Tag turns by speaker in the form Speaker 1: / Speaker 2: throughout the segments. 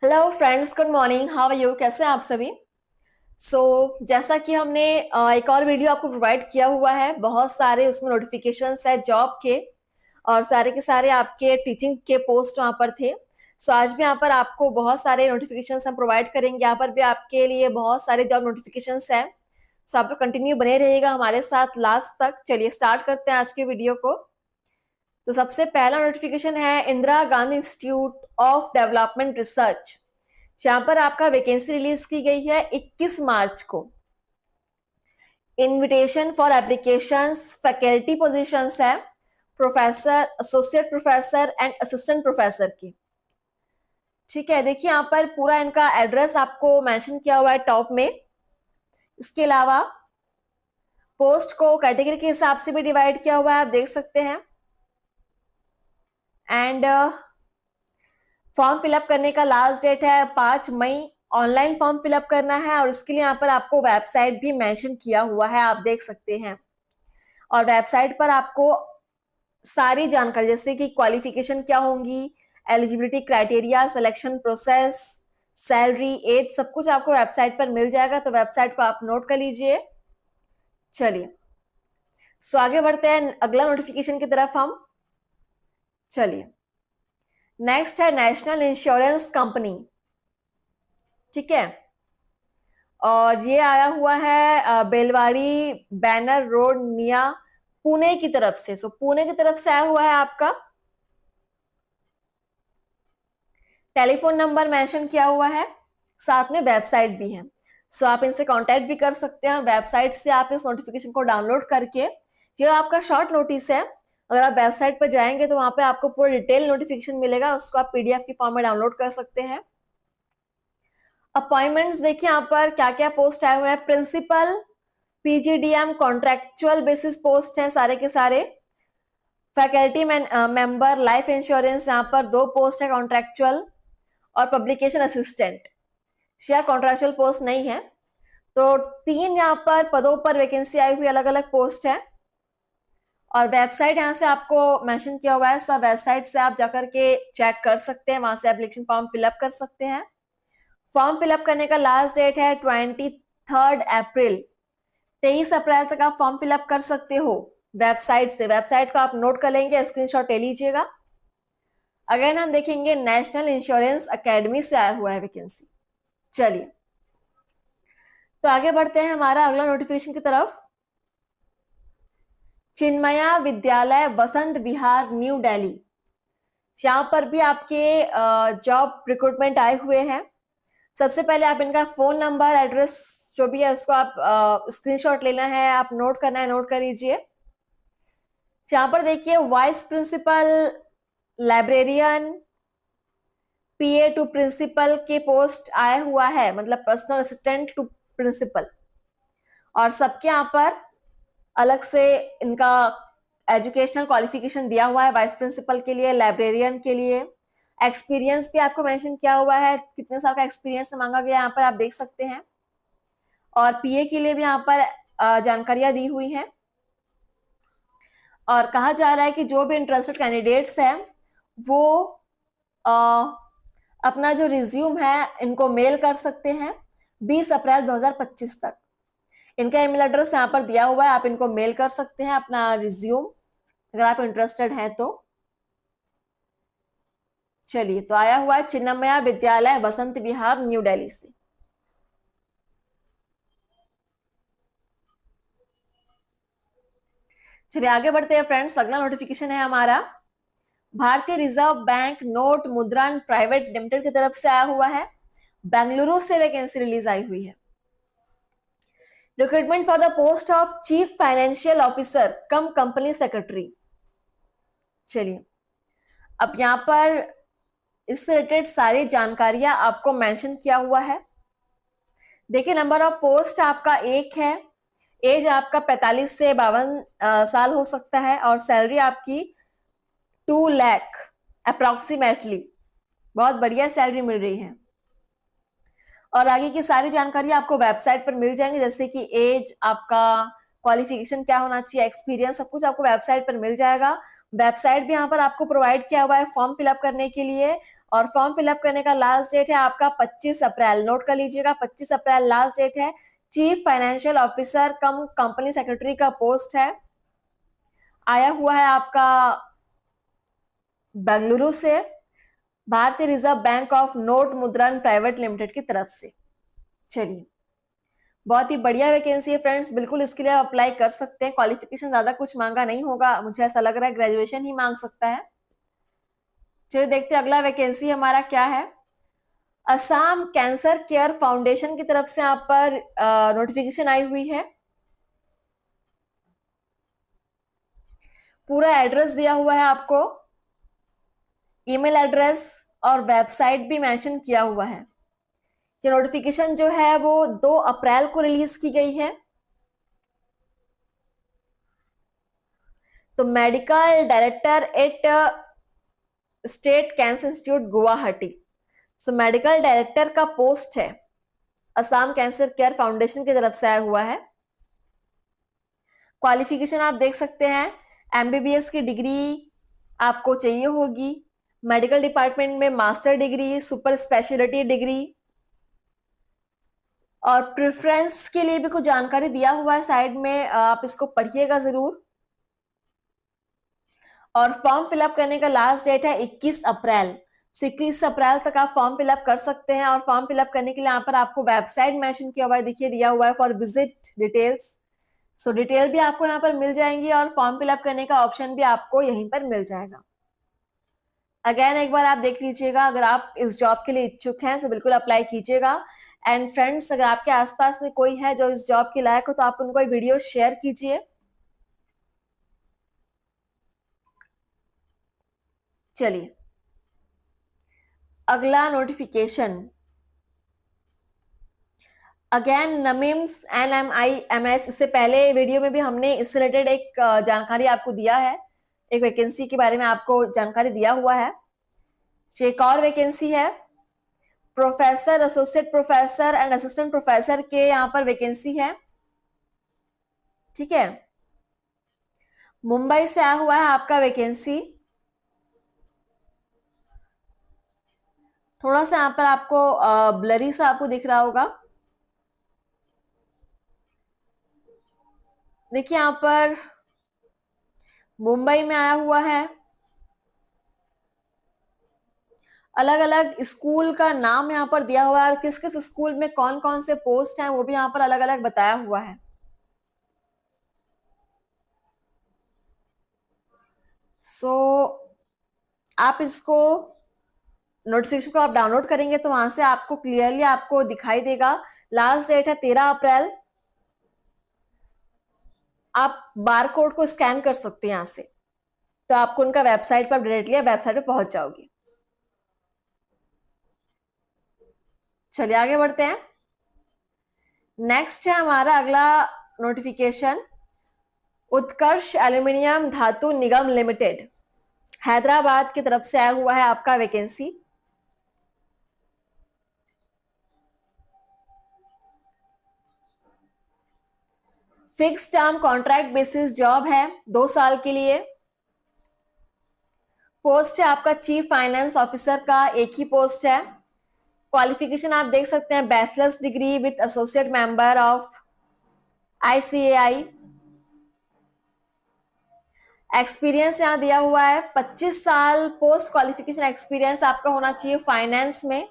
Speaker 1: Hello friends, good morning. How are you? कैसे हैं आप सभी? जैसा कि हमने एक और वीडियो आपको प्रोवाइड किया हुआ है, बहुत सारे उसमें नोटिफिकेशंस है जॉब के और सारे के सारे आपके टीचिंग के पोस्ट वहाँ पर थे। आज भी यहाँ पर आपको बहुत सारे नोटिफिकेशंस हम प्रोवाइड करेंगे। यहाँ पर भी आपके लिए बहुत सारे जॉब नोटिफिकेशंस हैं। आप लोग कंटिन्यू बने रहिएगा हमारे साथ लास्ट तक। चलिए स्टार्ट करते हैं आज के वीडियो को। तो सबसे पहला नोटिफिकेशन है Indira Gandhi institute of development research. जहां पर आपका वैकेंसी रिलीज की गई है 21 मार्च को। Invitation for applications faculty positions है professor, associate professor and assistant professor की। ठीक है, देखिए यहाँ पर पूरा इनका एड्रेस आपको मेंशन किया हुआ है टॉप में। इसके अलावा पोस्ट को कैटेगरी के हिसाब से भी डिवाइड किया हुआ है, आप देख सकते हैं। एंड फॉर्म फिलअप करने का लास्ट डेट है 5 मई। ऑनलाइन फॉर्म फिलअप करना है और उसके लिए यहाँ पर आपको वेबसाइट भी मेंशन किया हुआ है, आप देख सकते हैं। और वेबसाइट पर आपको सारी जानकारी जैसे कि क्वालिफिकेशन क्या होंगी, eligibility criteria, selection process, salary, age, सब कुछ आपको वेबसाइट पर मिल जाएगा। तो वेबसाइट को आप नोट कर लीजिए। चलिए आगे बढ़ते हैं अगला नोटिफिकेशन की तरफ हम। चलिए नेक्स्ट है नेशनल इंश्योरेंस कंपनी। ठीक है, और ये आया हुआ है बेलवाड़ी बैनर रोड निया पुणे की तरफ से। पुणे की तरफ से आया हुआ है आपका। टेलीफोन नंबर मेंशन किया हुआ है, साथ में वेबसाइट भी है। आप इनसे कांटेक्ट भी कर सकते हैं। वेबसाइट से आप इस नोटिफिकेशन को डाउनलोड करके, जो आपका शॉर्ट नोटिस है, अगर आप वेबसाइट पर जाएंगे तो वहां पे आपको पूरा डिटेल नोटिफिकेशन मिलेगा, उसको आप पीडीएफ की फॉर्म में डाउनलोड कर सकते हैं। अपॉइंटमेंट्स देखिए यहाँ पर क्या क्या पोस्ट आए हुए हैं। Principal, PGDM, contractual basis post हैं सारे के सारे। फैकल्टी मेंबर लाइफ इंश्योरेंस, यहाँ पर 2 पोस्ट है कॉन्ट्रेक्चुअल। और पब्लिकेशन असिस्टेंट, या कॉन्ट्रेक्चुअल पोस्ट नहीं है। तो 3 यहाँ पर पदों पर वैकेंसी आई हुई, अलग अलग पोस्ट है। और वेबसाइट यहाँ से आपको मेंशन किया हुआ है। वेबसाइट से आप जाकर के चेक कर सकते हैं, वहां से एप्लीकेशन फॉर्म फिलअप कर सकते हैं। फॉर्म फिलअप करने का लास्ट डेट है 23 अप्रैल। 23 अप्रैल तक आप फॉर्म फिलअप कर सकते हो वेबसाइट से। वेबसाइट को आप नोट कर लेंगे, स्क्रीनशॉट ले लीजिएगा। अगेन हम देखेंगे नेशनल इंश्योरेंस एकेडमी से आया हुआ है वैकेंसी। चलिए तो आगे बढ़ते हैं हमारा अगला नोटिफिकेशन की तरफ। चिन्मया विद्यालय बसंत विहार न्यू दिल्ली, यहाँ पर भी आपके जॉब रिक्रूटमेंट आए हुए हैं। सबसे पहले आप इनका फोन नंबर, एड्रेस जो भी है उसको आप स्क्रीनशॉट लेना है, आप नोट करना है, नोट कर लीजिए। यहाँ पर देखिए vice principal, librarian, PA to principal के पोस्ट आया हुआ है, मतलब पर्सनल असिस्टेंट टू प्रिंसिपल। और सबके यहाँ पर अलग से इनका एजुकेशनल क्वालिफिकेशन दिया हुआ है। वाइस प्रिंसिपल के लिए, लाइब्रेरियन के लिए एक्सपीरियंस भी आपको मेंशन किया हुआ है, कितने साल का एक्सपीरियंस मांगा गया यहाँ पर आप देख सकते हैं। और पीए के लिए भी यहाँ पर जानकारियां दी हुई हैं। और कहा जा रहा है कि जो भी इंटरेस्टेड कैंडिडेट्स हैं वो अपना जो रिज्यूम है इनको मेल कर सकते हैं 20 अप्रैल 2025 तक। इनका ईमेल एड्रेस यहाँ पर दिया हुआ है, आप इनको मेल कर सकते हैं अपना रिज्यूम अगर आप इंटरेस्टेड हैं तो। चलिए तो आया हुआ है चिन्मया विद्यालय बसंत विहार न्यू दिल्ली से। चलिए आगे बढ़ते हैं फ्रेंड्स। अगला नोटिफिकेशन है हमारा भारतीय रिजर्व बैंक नोट मुद्रण प्राइवेट लिमिटेड की तरफ से आया हुआ है। बेंगलुरु से वैकेंसी रिलीज आई हुई है। Recruitment for the post of chief financial officer come company secretary. चलिए अब यहां पर इससे रिलेटेड सारी जानकारियां आपको मेंशन किया हुआ है। देखिए नंबर ऑफ पोस्ट आपका 1 है। एज आपका 45 से 52 साल हो सकता है। और सैलरी आपकी 2 लाख अप्रोक्सीमेटली, बहुत बढ़िया सैलरी मिल रही है। और आगे की सारी जानकारी आपको वेबसाइट पर मिल जाएंगी, जैसे कि एज, आपका क्वालिफिकेशन क्या होना चाहिए, एक्सपीरियंस, सब कुछ आपको वेबसाइट पर मिल जाएगा। वेबसाइट भी यहाँ पर आपको प्रोवाइड किया हुआ है फॉर्म फिलअप करने के लिए। और फॉर्म फिलअप करने का लास्ट डेट है आपका 25 अप्रैल। नोट कर लीजिएगा, 25 अप्रैल लास्ट डेट है। चीफ फाइनेंशियल ऑफिसर कम कंपनी सेक्रेटरी का पोस्ट है, आया हुआ है आपका बेंगलुरु से, भारतीय रिजर्व बैंक ऑफ नोट मुद्रण प्राइवेट लिमिटेड की तरफ से। चलिए, बहुत ही बढ़िया वैकेंसी है फ्रेंड्स, बिल्कुल इसके लिए आप अप्लाई कर सकते हैं। क्वालिफिकेशन ज्यादा कुछ मांगा नहीं होगा, मुझे ऐसा लग रहा है ग्रेजुएशन ही मांग सकता है। चलिए देखते हैं अगला वैकेंसी हमारा क्या है। असम कैंसर केयर फाउंडेशन की तरफ से यहाँ पर नोटिफिकेशन आई हुई है। पूरा एड्रेस दिया हुआ है आपको, ईमेल एड्रेस और वेबसाइट भी मेंशन किया हुआ है। ये नोटिफिकेशन जो है वो 2 अप्रैल को रिलीज की गई है। तो medical director at state cancer institute Guwahati, so medical director का पोस्ट है, असम कैंसर केयर फाउंडेशन की तरफ से आया हुआ है। क्वालिफिकेशन आप देख सकते हैं, एमबीबीएस की डिग्री आपको चाहिए होगी, मेडिकल डिपार्टमेंट में master degree, super speciality degree, और प्रेफरेंस के लिए भी कुछ जानकारी दिया हुआ है साइड में, आप इसको पढ़िएगा जरूर। और फॉर्म फिलअप करने का लास्ट डेट है 21 अप्रैल। तो 21 अप्रैल तक आप फॉर्म फिलअप कर सकते हैं। और फॉर्म फिलअप करने के लिए यहाँ पर आपको वेबसाइट मेंशन किया हुआ है, देखिए दिया हुआ है for visit details. So detail भी आपको यहाँ पर मिल जाएंगी और फॉर्म फिलअप करने का ऑप्शन भी आपको यहीं पर मिल जाएगा। अगेन एक बार आप देख लीजिएगा, अगर आप इस जॉब के लिए इच्छुक हैं तो बिल्कुल अप्लाई कीजिएगा। एंड फ्रेंड्स, अगर आपके आसपास में कोई है जो इस जॉब के लायक हो तो आप उनको वीडियो शेयर कीजिए। चलिए अगला नोटिफिकेशन, अगेन नमिम्स NMIMS, इससे पहले वीडियो में भी हमने इससे रिलेटेड एक जानकारी आपको दिया है, एक वैकेंसी के बारे में आपको जानकारी दिया हुआ है। एक और वैकेंसी है, professor, associate professor and assistant professor के यहाँ पर वैकेंसी है। ठीक है, मुंबई से आया हुआ है आपका वैकेंसी। थोड़ा सा यहाँ पर आपको ब्लरी सा आपको दिख रहा होगा, देखिए यहाँ पर मुंबई में आया हुआ है। अलग अलग स्कूल का नाम यहाँ पर दिया हुआ है और किस किस स्कूल में कौन कौन से पोस्ट हैं वो भी यहाँ पर अलग अलग बताया हुआ है। सो आप इसको नोटिफिकेशन को आप डाउनलोड करेंगे तो वहां से आपको क्लियरली आपको दिखाई देगा। लास्ट डेट है 13 अप्रैल। आप बार कोड को स्कैन कर सकते हैं यहां से, तो आपको उनका वेबसाइट पर डायरेक्टली वेबसाइट पर पहुंच जाओगी। चलिए आगे बढ़ते हैं। नेक्स्ट है हमारा अगला नोटिफिकेशन, उत्कर्ष एल्यूमिनियम धातु निगम लिमिटेड, हैदराबाद की तरफ से आया हुआ है आपका vacancy. Fix term contract basis job है, 2 साल के लिए। पोस्ट है आपका चीफ फाइनेंस ऑफिसर का, एक ही पोस्ट है। क्वालिफिकेशन आप देख सकते हैं, bachelors degree with associate member of ICAI। Experience यहाँ दिया हुआ है 25 साल पोस्ट क्वालिफिकेशन एक्सपीरियंस आपका होना चाहिए फाइनेंस में।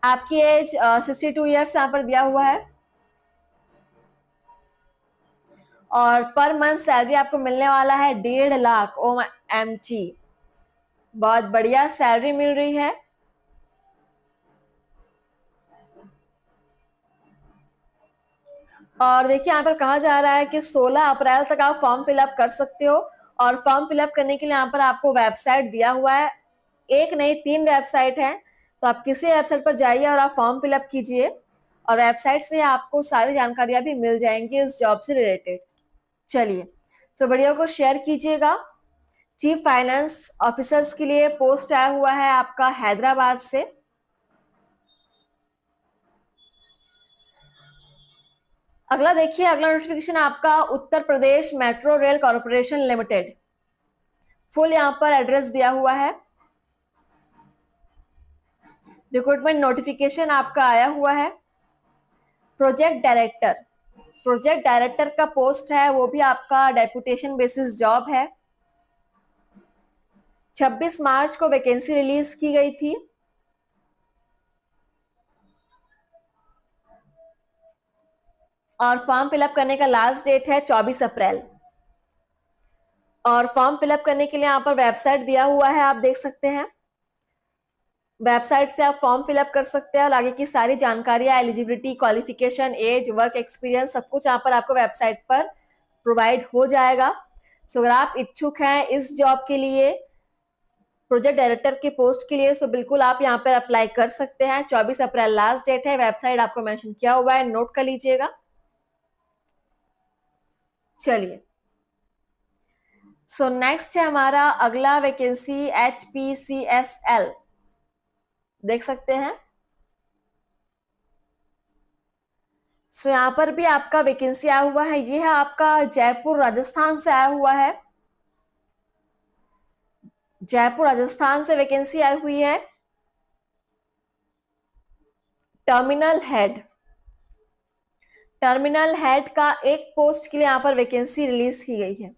Speaker 1: आपकी एज 62 ईयर्स यहाँ पर दिया हुआ है। और पर मंथ सैलरी आपको मिलने वाला है 1.5 लाख OMG, बहुत बढ़िया सैलरी मिल रही है। और देखिए यहाँ पर कहा जा रहा है कि 16 अप्रैल तक आप फॉर्म फिलअप कर सकते हो। और फॉर्म फिलअप करने के लिए यहाँ पर आपको वेबसाइट दिया हुआ है, एक नहीं 3 वेबसाइट है, तो आप किसी वेबसाइट पर जाइए और आप फॉर्म फिलअप कीजिए और वेबसाइट से आपको सारी जानकारियां भी मिल जाएंगी इस जॉब से रिलेटेड। चलिए, तो वीडियो को शेयर कीजिएगा। चीफ फाइनेंस ऑफिसर्स के लिए पोस्ट आया हुआ है आपका हैदराबाद से। अगला देखिए, अगला नोटिफिकेशन आपका Uttar Pradesh metro rail corporation limited, full यहाँ पर एड्रेस दिया हुआ है। रिक्रूटमेंट नोटिफिकेशन आपका आया हुआ है। प्रोजेक्ट डायरेक्टर का पोस्ट है, वो भी आपका डेपुटेशन बेसिस जॉब है। 26 मार्च को वैकेंसी रिलीज की गई थी। और फॉर्म फिलअप करने का लास्ट डेट है 24 अप्रैल। और फॉर्म फिलअप करने के लिए यहाँ पर वेबसाइट दिया हुआ है, आप देख सकते हैं। वेबसाइट से आप फॉर्म फिलअप कर सकते हैं और आगे की सारी जानकारियां, eligibility, qualification, age, work experience, सब कुछ यहाँ पर आपको वेबसाइट पर प्रोवाइड हो जाएगा। सो अगर आप इच्छुक हैं इस जॉब के लिए, प्रोजेक्ट डायरेक्टर के पोस्ट के लिए, तो बिल्कुल आप यहाँ पर अप्लाई कर सकते हैं। 24 अप्रैल लास्ट डेट है। वेबसाइट आपको मेंशन किया हुआ है, नोट कर लीजिएगा। चलिए, सो नेक्स्ट है हमारा अगला वैकेंसी HPCSL, देख सकते हैं। सो यहाँ पर भी आपका वैकेंसी आया हुआ है। ये है आपका जयपुर राजस्थान से आया हुआ है। जयपुर राजस्थान से वैकेंसी आई हुई है। टर्मिनल हेड का एक पोस्ट के लिए यहाँ पर वैकेंसी रिलीज की गई है।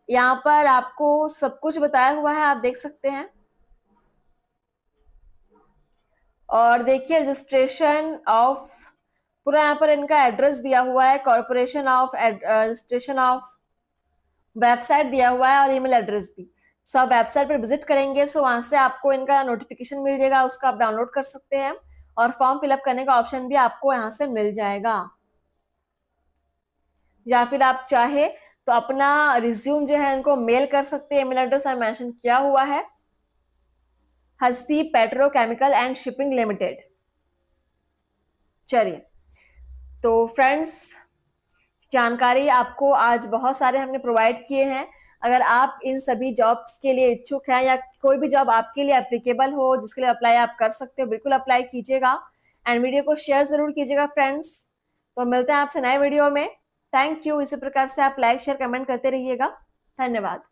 Speaker 1: यहाँ पर आपको सब कुछ बताया हुआ है, आप देख सकते हैं। और देखिए रजिस्ट्रेशन ऑफ, पूरा यहाँ पर इनका एड्रेस दिया हुआ है, corporation of registration of, website दिया हुआ है और ईमेल एड्रेस भी। सो आप वेबसाइट पर विजिट करेंगे, सो वहां से आपको इनका नोटिफिकेशन मिल जाएगा, उसका आप डाउनलोड कर सकते हैं। और फॉर्म फिलअप करने का ऑप्शन भी आपको यहाँ से मिल जाएगा। या फिर आप चाहे तो अपना रिज्यूम जो है इनको मेल कर सकते हैं। ईमेल एड्रेस यहाँ मेंशन किया हुआ है, हस्ती पेट्रोकेमिकल एंड शिपिंग लिमिटेड। चलिए, तो फ्रेंड्स जानकारी आपको आज बहुत सारे हमने प्रोवाइड किए हैं। अगर आप इन सभी जॉब्स के लिए इच्छुक हैं या कोई भी जॉब आपके लिए एप्लीकेबल हो जिसके लिए अप्लाई आप कर सकते हो, बिल्कुल अप्लाई कीजिएगा। एंड वीडियो को शेयर जरूर कीजिएगा फ्रेंड्स। तो मिलते हैं आपसे नए वीडियो में। Thank you. इसी प्रकार से आप लाइक शेयर कमेंट करते रहिएगा। धन्यवाद।